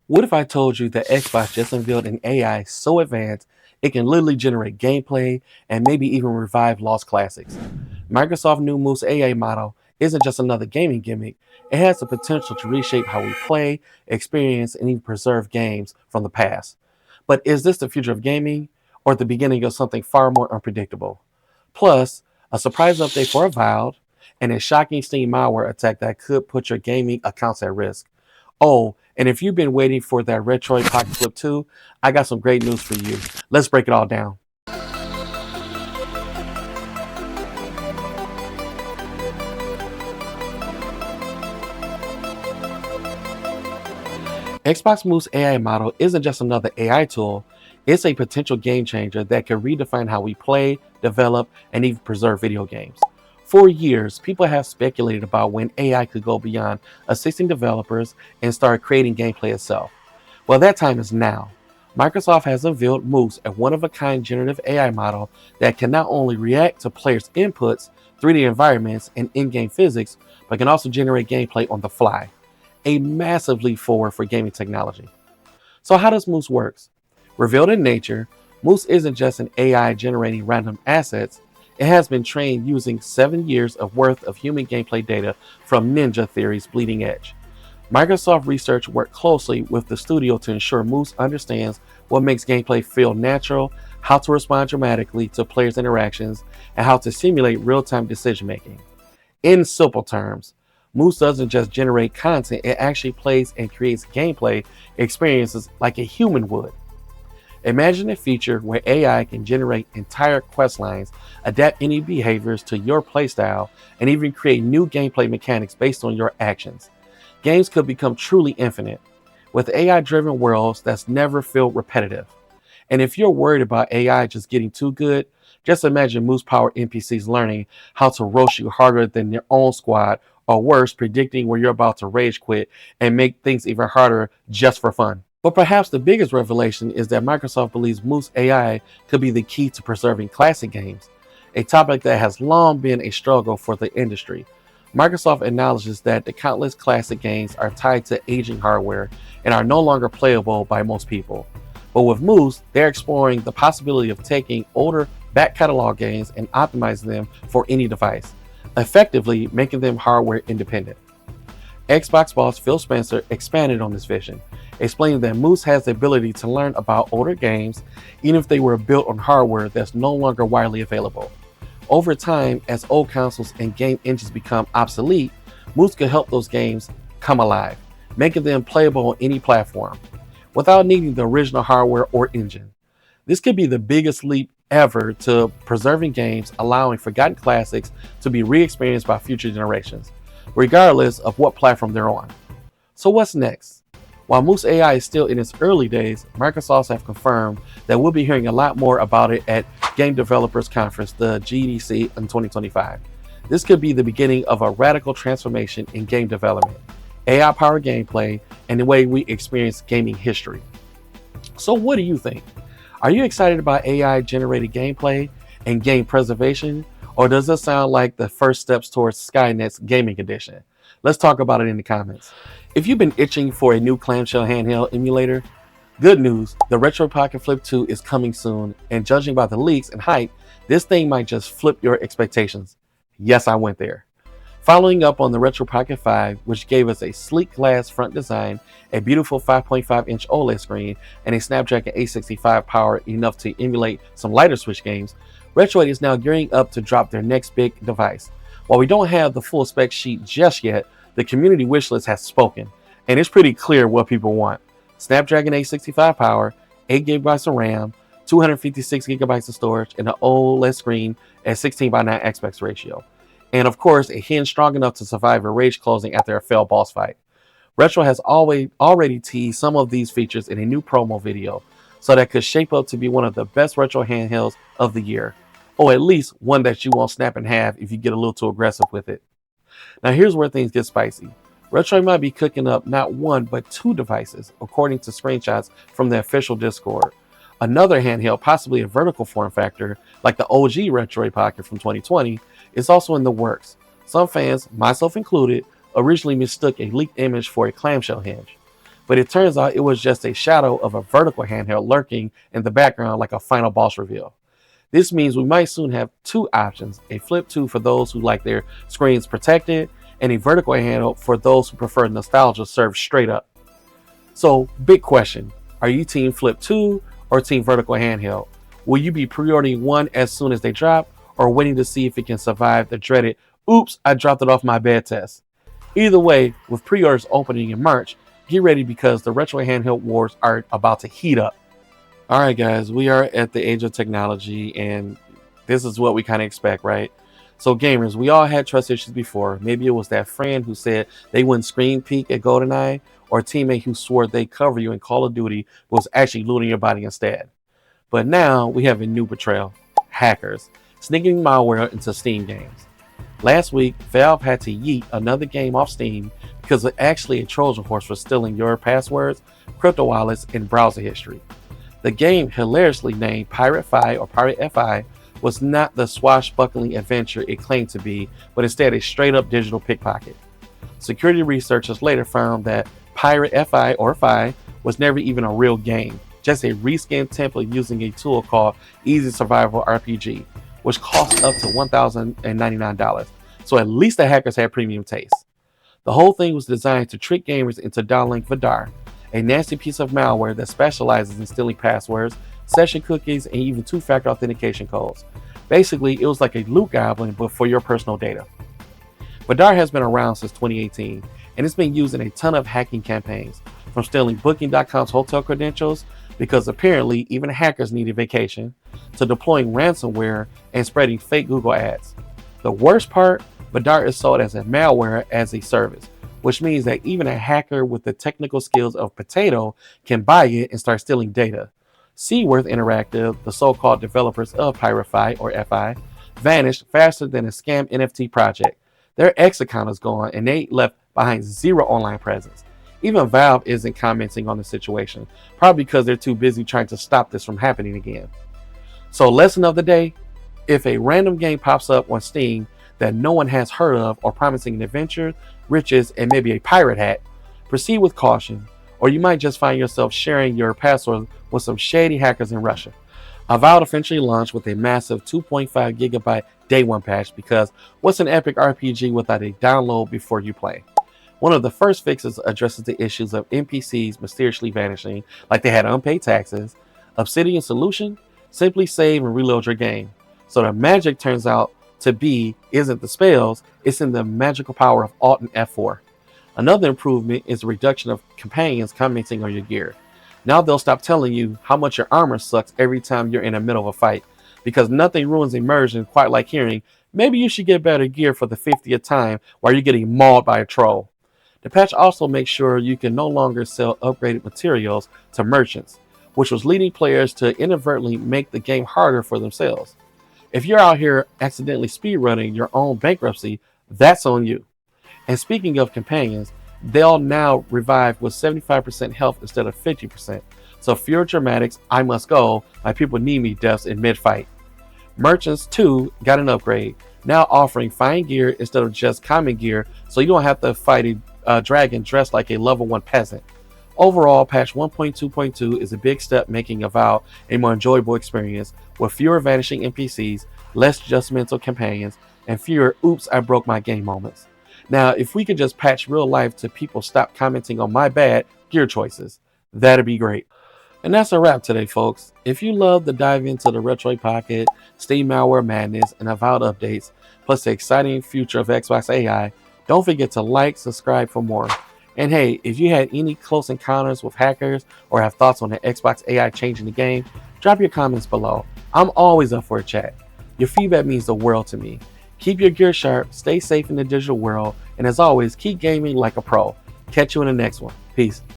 What if I told you that Xbox just unveiled an AI so advanced it can literally generate gameplay and maybe even revive lost classics? Microsoft's new Moose AI model isn't just another gaming gimmick, it has the potential to reshape how we play, experience, and even preserve games from the past. But is this the future of gaming or the beginning of something far more unpredictable? Plus, a surprise update for Avowed and a shocking Steam malware attack that could put your gaming accounts at risk. Oh, and if you've been waiting for that Retroid Pocket Flip 2, I got some great news for you. Let's break it all down. Xbox Move's AI model isn't just another AI tool, it's a potential game changer that can redefine how we play, develop, and even preserve video games. For years, people have speculated about when AI could go beyond assisting developers and start creating gameplay itself. Well, that time is now. Microsoft has unveiled Moose, a one of a kind generative AI model that can not only react to players' inputs, 3D environments, and in game physics, but can also generate gameplay on the fly. A massive leap forward for gaming technology. So, how does Moose work? Revealed in nature, Moose isn't just an AI generating random assets, it has been trained using 7 years of worth of human gameplay data from Ninja Theory's Bleeding Edge. Microsoft research worked closely with the studio to ensure Moose understands what makes gameplay feel natural, how to respond dramatically to players' interactions, and how to simulate real-time decision making. In simple terms, Moose doesn't just generate content, it actually plays and creates gameplay experiences like a human would. Imagine a feature where AI can generate entire quest lines, adapt any behaviors to your playstyle, and even create new gameplay mechanics based on your actions. Games could become truly infinite, with AI-driven worlds that's never feel repetitive. And if you're worried about AI just getting too good, just imagine Moose-powered NPCs learning how to roast you harder than your own squad, or worse, predicting where you're about to rage quit and make things even harder just for fun. But perhaps the biggest revelation is that Microsoft believes Moose AI could be the key to preserving classic games, a topic that has long been a struggle for the industry. Microsoft acknowledges that the countless classic games are tied to aging hardware and are no longer playable by most people. But with Moose, they're exploring the possibility of taking older back catalog games and optimizing them for any device, effectively making them hardware independent. Xbox boss Phil Spencer expanded on this vision, explaining that Moose has the ability to learn about older games, even if they were built on hardware that's no longer widely available. Over time, as old consoles and game engines become obsolete, Moose can help those games come alive, making them playable on any platform, without needing the original hardware or engine. This could be the biggest leap ever to preserving games, allowing forgotten classics to be re-experienced by future generations, regardless of what platform they're on. So what's next? While Moose AI is still in its early days, Microsoft have confirmed that we'll be hearing a lot more about it at Game Developers Conference, the GDC, in 2025. This could be the beginning of a radical transformation in game development, AI-powered gameplay, and the way we experience gaming history. So what do you think? Are you excited about AI-generated gameplay and game preservation, or does this sound like the first steps towards Skynet's gaming edition? Let's talk about it in the comments. If you've been itching for a new clamshell handheld emulator, good news, the Retroid Pocket Flip 2 is coming soon, and judging by the leaks and hype, this thing might just flip your expectations. Yes, I went there. Following up on the Retroid Pocket 5, which gave us a sleek glass front design, a beautiful 5.5-inch OLED screen, and a Snapdragon 865 power enough to emulate some lighter Switch games, Retroid is now gearing up to drop their next big device. While we don't have the full spec sheet just yet, the community wishlist has spoken, and it's pretty clear what people want. Snapdragon 865 power, 8 GB of RAM, 256 GB of storage, and an OLED screen at 16:9 aspect ratio. And of course, a hinge strong enough to survive a rage closing after a failed boss fight. Retro has already teased some of these features in a new promo video, so that could shape up to be one of the best retro handhelds of the year, or at least one that you won't snap in half if you get a little too aggressive with it. Now here's where things get spicy. Retroid might be cooking up not one but two devices, according to screenshots from the official Discord. Another handheld, possibly a vertical form factor, like the OG Retroid Pocket from 2020, is also in the works. Some fans, myself included, originally mistook a leaked image for a clamshell hinge. but it turns out it was just a shadow of a vertical handheld lurking in the background like a final boss reveal. This means we might soon have two options, a Flip 2 for those who like their screens protected, and a vertical handheld for those who prefer nostalgia served straight up. So, big question, are you team Flip 2 or team vertical handheld? Will you be pre-ordering one as soon as they drop, or waiting to see if it can survive the dreaded, oops, I dropped it off my bed test? Either way, with pre-orders opening in March, get ready because the retro handheld wars are about to heat up. All right, guys, we are at the age of technology, and this is what we kind of expect, right? So, gamers, we all had trust issues before. Maybe it was that friend who said they wouldn't screen peek at GoldenEye, or a teammate who swore they'd cover you in Call of Duty but was actually looting your body instead. But now we have a new betrayal: hackers sneaking malware into Steam games. Last week, Valve had to yeet another game off Steam because of actually a Trojan horse for stealing your passwords, crypto wallets, and browser history. The game, hilariously named Pirate Fi or Pirate FI, was not the swashbuckling adventure it claimed to be, but instead a straight-up digital pickpocket. Security researchers later found that Pirate FI or Fi was never even a real game, just a reskinned template using a tool called Easy Survival RPG, which cost up to $1,099. So at least the hackers had premium taste. The whole thing was designed to trick gamers into downloading Vidar, a nasty piece of malware that specializes in stealing passwords, session cookies, and even two-factor authentication codes. Basically, it was like a loot goblin, but for your personal data. Vidar has been around since 2018, and it's been used in a ton of hacking campaigns, from stealing Booking.com's hotel credentials, because apparently even hackers need a vacation, to deploying ransomware and spreading fake Google ads. The worst part, Vidar is sold as a malware as a service, which means that even a hacker with the technical skills of Potato can buy it and start stealing data. Seaworth Interactive, the so-called developers of Pirate Fi or FI, vanished faster than a scam NFT project. Their X account is gone and they left behind zero online presence. Even Valve isn't commenting on the situation, probably because they're too busy trying to stop this from happening again. So, lesson of the day: if a random game pops up on Steam that no one has heard of or promising an adventure, riches, and maybe a pirate hat, proceed with caution, or you might just find yourself sharing your password with some shady hackers in Russia. Avowed eventually launched with a massive 2.5 gigabyte day one patch because what's an epic RPG without a download before you play? One of the first fixes addresses the issues of NPCs mysteriously vanishing like they had unpaid taxes. Obsidian's solution? Simply save and reload your game. So the magic turns out to be isn't the spells, it's in the magical power of Alt and F4. Another improvement is the reduction of companions commenting on your gear. Now they'll stop telling you how much your armor sucks every time you're in the middle of a fight, because nothing ruins immersion quite like hearing, maybe you should get better gear for the 50th time while you're getting mauled by a troll. The patch also makes sure you can no longer sell upgraded materials to merchants, which was leading players to inadvertently make the game harder for themselves. If you're out here accidentally speedrunning your own bankruptcy, that's on you. And speaking of companions, they'll now revive with 75% health instead of 50%. So fewer dramatics, I must go, my people need me deaths in mid-fight. Merchants too got an upgrade, now offering fine gear instead of just common gear, so you don't have to fight a dragon dressed like a level 1 peasant. Overall, patch 1.2.2 is a big step, making Avowed a more enjoyable experience with fewer vanishing NPCs, less judgmental companions, and fewer oops I broke my game moments. Now, if we could just patch real life to people stop commenting on my bad gear choices, that'd be great. And that's a wrap today, folks. If you love to dive into the Retroid Pocket, Steam Malware Madness, and Avowed updates, plus the exciting future of Xbox AI, don't forget to like, subscribe for more. And hey, if you had any close encounters with hackers or have thoughts on the Xbox AI changing the game, drop your comments below. I'm always up for a chat. Your feedback means the world to me. Keep your gear sharp, stay safe in the digital world, and as always, keep gaming like a pro. Catch you in the next one. Peace.